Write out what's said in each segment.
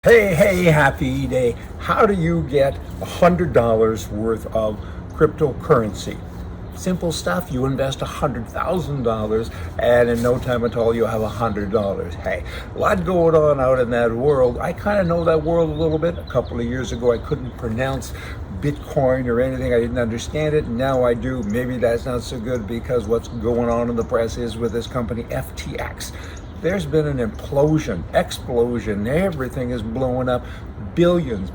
Hey, happy day. How do you get $100 worth of cryptocurrency? Simple stuff. You invest $100,000 and in no time at all, you'll have $100. Hey, a lot going on out in that world. I kind of know that world a little bit. A couple of years ago, I couldn't pronounce Bitcoin or anything. I didn't understand it. Now I do. Maybe that's not so good because what's going on in the press is with this company, FTX. There's been an explosion. Everything is blowing up. Billions,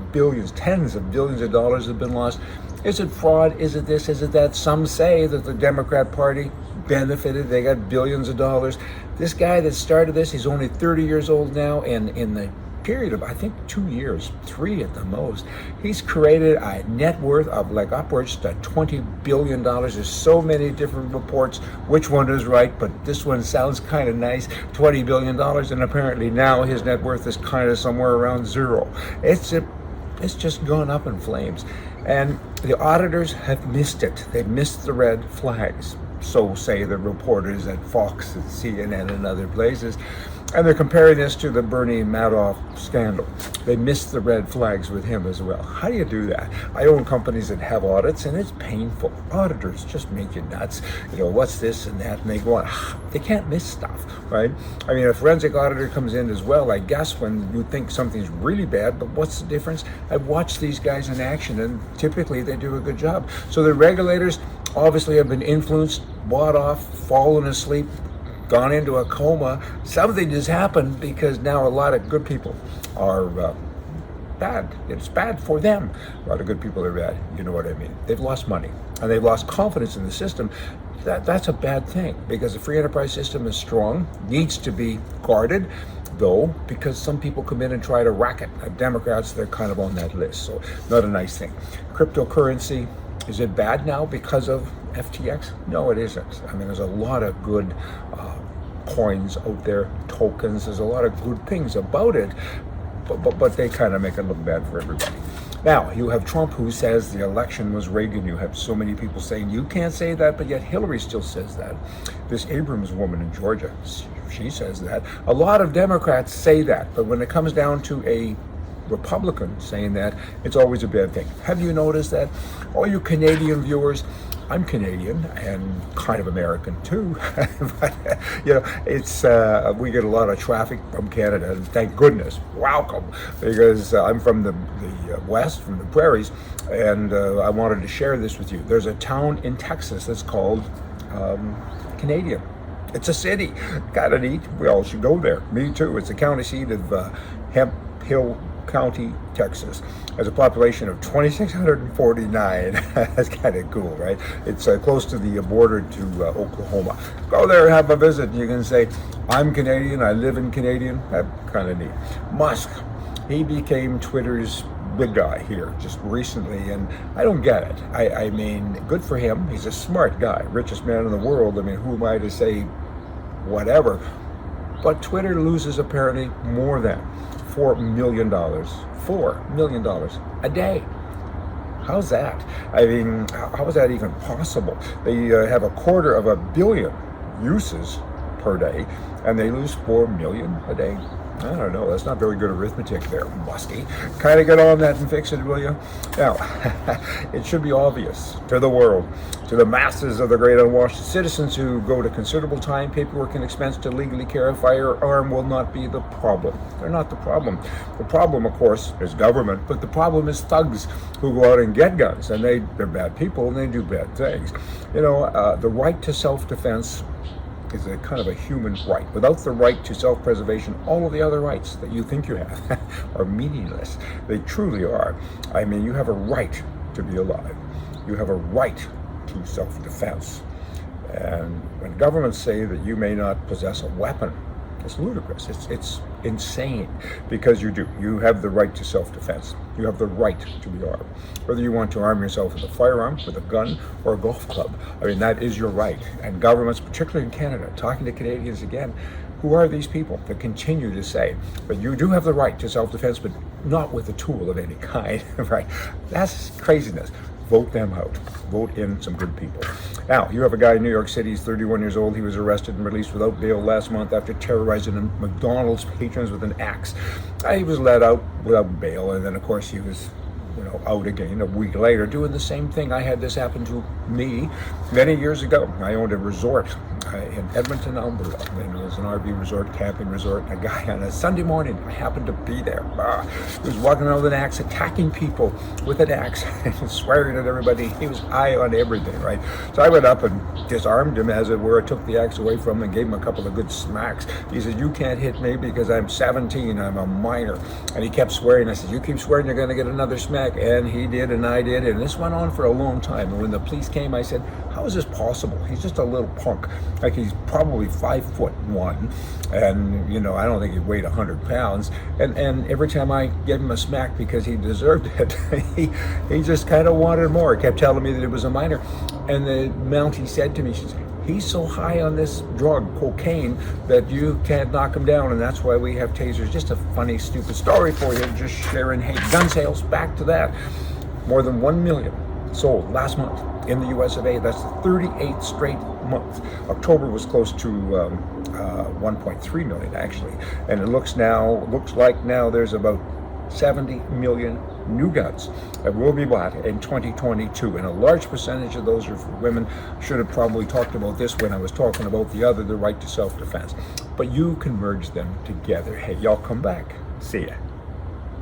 tens of billions of dollars have been lost. Is it fraud? Is it this? Is it that? Some say that the Democrat Party benefited. They got billions of dollars. This guy that started this, he's only 30 years old now, and in the period of, I think, 2 years, 3 at the most, he's created a net worth of like upwards to $20 billion. There's so many different reports which one is right, but this one sounds kind of nice, $20 billion, and apparently now his net worth is kind of somewhere around zero. It's just gone up in flames. And the auditors have missed it. They've missed the red flags. So say the reporters at Fox and CNN and other places. And they're comparing this to the Bernie Madoff scandal. They missed the red flags with him as well. How do you do that? I own companies that have audits, and it's painful. Auditors just make you nuts. What's this and that? And they go on. They can't miss stuff, right? I mean, a forensic auditor comes in as well, I guess, when you think something's really bad, but what's the difference? I've watched these guys in action, and typically they do a good job. So the regulators obviously have been influenced, bought off, fallen asleep, gone into a coma. Something has happened because now a lot of good people are bad. It's bad for them. A lot of good people are bad. You know what I mean? They've lost money and they've lost confidence in the system. That's a bad thing because the free enterprise system is strong, needs to be guarded, though, because some people come in and try to rack it. Democrats, they're kind of on that list, so not a nice thing. Cryptocurrency, is it bad now because of FTX? No, it isn't. I mean, there's a lot of good coins out there, tokens. There's a lot of good things about it, but they kind of make it look bad for everybody. Now, you have Trump who says the election was Reagan. You have so many people saying you can't say that, but yet Hillary still says that. This Abrams woman in Georgia, she says that. A lot of Democrats say that, but when it comes down to a Republican saying that, it's always a bad thing. Have you noticed that? All you Canadian viewers, I'm Canadian and kind of American too, but it's we get a lot of traffic from Canada, and thank goodness, welcome, because I'm from the West, from the prairies, and I wanted to share this with you. There's a town in Texas that's called Canadian. It's a city, kind of neat. We all should go there. Me too. It's the county seat of Hemp Hill County, Texas, has a population of 2,649. That's kind of cool, right? It's close to the border to Oklahoma. Go there, have a visit, and you can say, I'm Canadian, I live in Canadian. That's kind of neat. Musk, he became Twitter's big guy here just recently, and I don't get it. I mean, good for him. He's a smart guy, richest man in the world. I mean, who am I to say whatever? But Twitter loses apparently more than $4 million a day. How's that? I mean, how is that even possible? They have 250 million uses per day, and they lose 4 million a day. I don't know. That's not very good arithmetic there, Muskie. Kind of get on that and fix it, will you? Now, it should be obvious to the world, to the masses of the great unwashed citizens who go to considerable time, paperwork, and expense to legally carry a firearm will not be the problem. They're not the problem. The problem, of course, is government, but the problem is thugs who go out and get guns, and they're bad people, and they do bad things. The right to self-defense is a kind of a human right. Without the right to self-preservation, all of the other rights that you think you have are meaningless. They truly are. I mean, you have a right to be alive. You have a right to self-defense. And when governments say that you may not possess a weapon, it's ludicrous. It's insane, because you do. You have the right to self-defense. You have the right to be armed. Whether you want to arm yourself with a firearm, with a gun, or a golf club, I mean, that is your right. And governments, particularly in Canada, talking to Canadians again, who are these people that continue to say, but you do have the right to self-defense, but not with a tool of any kind, right? That's craziness. Vote them out. Vote in some good people. Now, you have a guy in New York City, he's 31 years old. He was arrested and released without bail last month after terrorizing McDonald's patrons with an axe. He was let out without bail, and then, of course, he was out again a week later doing the same thing. I had this happen to me many years ago. I owned a resort in Edmonton, Alberta, and it was an RV resort, camping resort. A guy on a Sunday morning, I happened to be there. He was walking around with an axe, attacking people with an axe, and swearing at everybody. He was high on everything, right? So I went up and disarmed him, as it were. I took the axe away from him and gave him a couple of good smacks. He said, "You can't hit me because I'm 17, I'm a minor." And he kept swearing. I said, "You keep swearing, you're going to get another smack." And he did, and I did, and this went on for a long time. And when the police came, I said, "How is this possible? He's just a little punk. Like, he's probably 5'1", and I don't think he weighed 100 pounds. And every time I gave him a smack because he deserved it, he just kind of wanted more. He kept telling me that it was a minor. And the Mountie said to me, she said, "He's so high on this drug, cocaine, that you can't knock him down, and that's why we have tasers." Just a funny, stupid story for you, just sharing hate. Gun sales, back to that. More than 1 million sold last month in the US of A. That's the 38th straight month. October was close to 1.3 million, actually. And it looks like now there's about 70 million new guns that will be bought in 2022, and a large percentage of those are for women. Should have probably talked about this when I was talking about the right to self-defense, but you can merge them together. Hey, y'all come back. See ya.